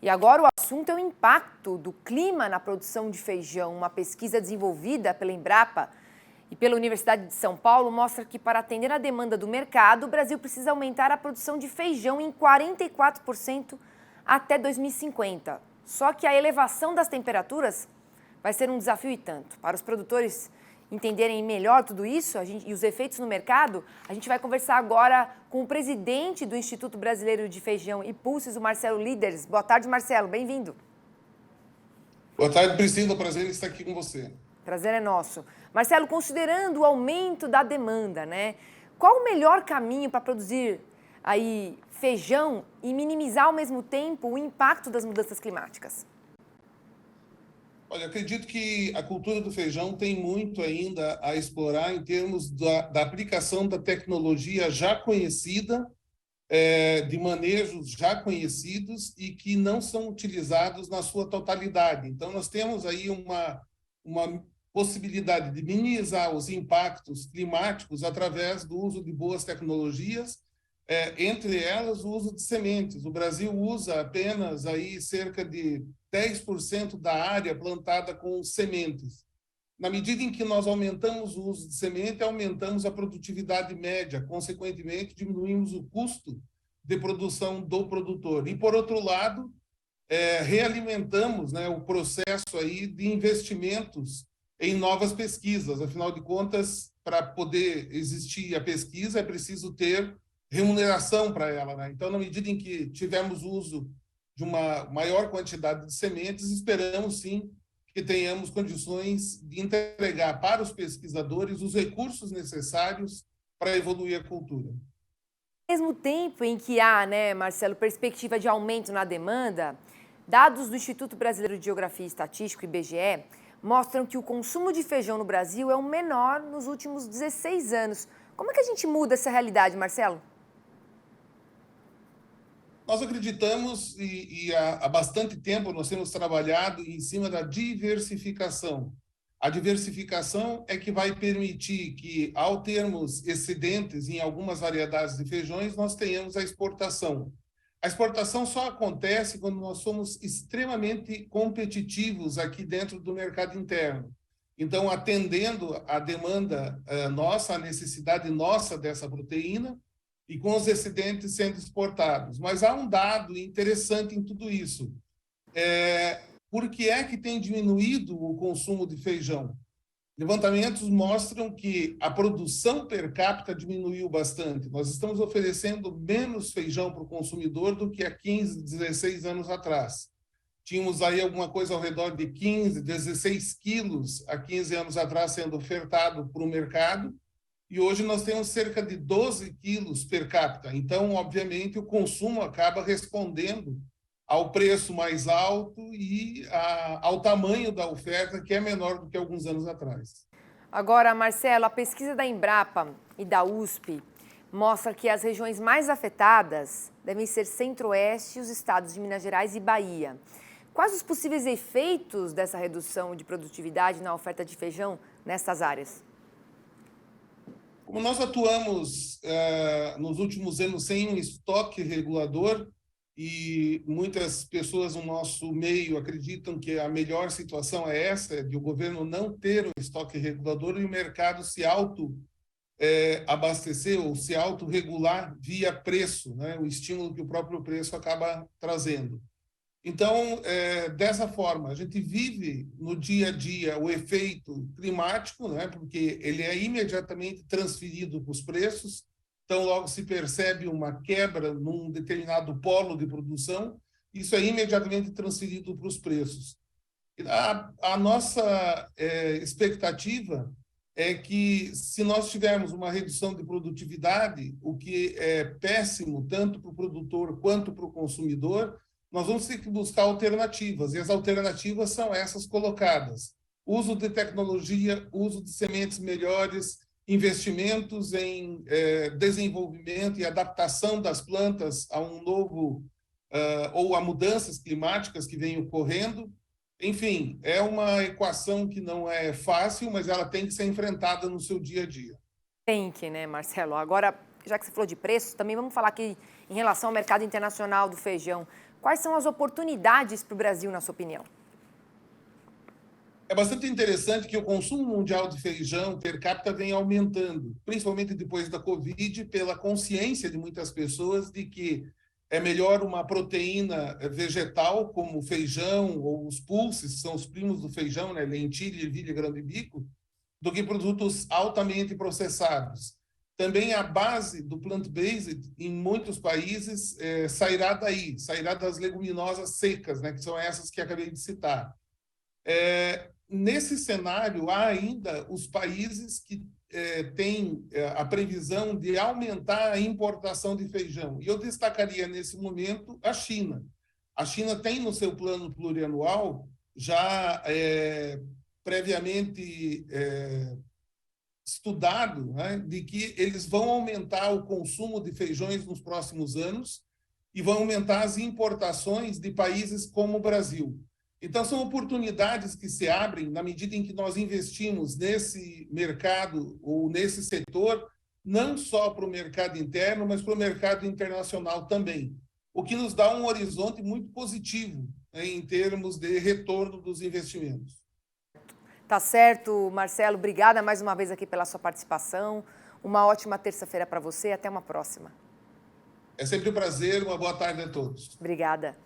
E agora o assunto é o impacto do clima na produção de feijão. Uma pesquisa desenvolvida pela Embrapa e pela Universidade de São Paulo mostra que, para atender a demanda do mercado, o Brasil precisa aumentar a produção de feijão em 44% até 2050. Só que a elevação das temperaturas vai ser um desafio e tanto. Para os produtores entenderem melhor tudo isso e os efeitos no mercado, a gente vai conversar agora com o presidente do Instituto Brasileiro de Feijão e Pulses, o Marcelo Líderes. Boa tarde, Marcelo. Bem-vindo. Boa tarde, Priscila. Prazer em estar aqui com você. Prazer é nosso. Marcelo, considerando o aumento da demanda, qual o melhor caminho para produzir aí feijão e minimizar ao mesmo tempo o impacto das mudanças climáticas? Olha, acredito que a cultura do feijão tem muito ainda a explorar em termos da aplicação da tecnologia já conhecida, de manejos já conhecidos e que não são utilizados na sua totalidade. Então, nós temos aí uma possibilidade de minimizar os impactos climáticos através do uso de boas tecnologias, entre elas o uso de sementes. O Brasil usa apenas aí cerca de 10% da área plantada com sementes. Na medida em que nós aumentamos o uso de semente, aumentamos a produtividade média, consequentemente diminuímos o custo de produção do produtor. E, por outro lado, realimentamos, o processo aí de investimentos em novas pesquisas. Afinal de contas, para poder existir a pesquisa, é preciso ter remuneração para ela. Então, na medida em que tivermos uso de uma maior quantidade de sementes, esperamos, sim, que tenhamos condições de entregar para os pesquisadores os recursos necessários para evoluir a cultura. Ao mesmo tempo em que há, Marcelo, perspectiva de aumento na demanda, dados do Instituto Brasileiro de Geografia e Estatística, IBGE, mostram que o consumo de feijão no Brasil é o menor nos últimos 16 anos. Como é que a gente muda essa realidade, Marcelo? Nós acreditamos, e há bastante tempo nós temos trabalhado em cima da diversificação. A diversificação é que vai permitir que, ao termos excedentes em algumas variedades de feijões, nós tenhamos a exportação. A exportação só acontece quando nós somos extremamente competitivos aqui dentro do mercado interno. Então, atendendo à demanda nossa, à necessidade nossa dessa proteína, e com os excedentes sendo exportados. Mas há um dado interessante em tudo isso. Por que é que tem diminuído o consumo de feijão? Levantamentos mostram que a produção per capita diminuiu bastante. Nós estamos oferecendo menos feijão para o consumidor do que há 15, 16 anos atrás. Tínhamos aí alguma coisa ao redor de 15, 16 quilos há 15 anos atrás sendo ofertado para o mercado, e hoje nós temos cerca de 12 quilos per capita. Então, obviamente, o consumo acaba respondendo ao preço mais alto e ao tamanho da oferta, que é menor do que alguns anos atrás. Agora, Marcelo, a pesquisa da Embrapa e da USP mostra que as regiões mais afetadas devem ser Centro-Oeste, os estados de Minas Gerais e Bahia. Quais os possíveis efeitos dessa redução de produtividade na oferta de feijão nessas áreas? Como nós atuamos nos últimos anos sem um estoque regulador, e muitas pessoas no nosso meio acreditam que a melhor situação é essa, de o governo não ter um estoque regulador e o mercado se abastecer ou se autorregular via preço, o estímulo que o próprio preço acaba trazendo. Então, dessa forma, a gente vive no dia a dia o efeito climático, porque ele é imediatamente transferido para os preços. Então, logo se percebe uma quebra num determinado polo de produção, isso é imediatamente transferido para os preços. A nossa expectativa é que, se nós tivermos uma redução de produtividade, o que é péssimo tanto para o produtor quanto para o consumidor, nós vamos ter que buscar alternativas, e as alternativas são essas colocadas. Uso de tecnologia, uso de sementes melhores, investimentos em desenvolvimento e adaptação das plantas a um novo, ou a mudanças climáticas que vêm ocorrendo. Enfim, é uma equação que não é fácil, mas ela tem que ser enfrentada no seu dia a dia. Tem que, Marcelo? Agora, já que você falou de preço, também vamos falar aqui em relação ao mercado internacional do feijão. Quais são as oportunidades para o Brasil, na sua opinião? É bastante interessante que o consumo mundial de feijão per capita vem aumentando, principalmente depois da Covid, pela consciência de muitas pessoas de que é melhor uma proteína vegetal, como o feijão ou os pulses, que são os primos do feijão, né? Lentilha, ervilha, grão de bico, do que produtos altamente processados. Também a base do plant-based, em muitos países, sairá daí, sairá das leguminosas secas, né? Que são essas que acabei de citar. Nesse cenário, há ainda os países que têm a previsão de aumentar a importação de feijão. E eu destacaria, nesse momento, a China. A China tem no seu plano plurianual, já previamente estudado, né, de que eles vão aumentar o consumo de feijões nos próximos anos e vão aumentar as importações de países como o Brasil. Então, são oportunidades que se abrem na medida em que nós investimos nesse mercado ou nesse setor, não só para o mercado interno, mas para o mercado internacional também, o que nos dá um horizonte muito positivo, né, em termos de retorno dos investimentos. Tá certo, Marcelo. Obrigada mais uma vez aqui pela sua participação. Uma ótima terça-feira para você e até uma próxima. É sempre um prazer. Uma boa tarde a todos. Obrigada.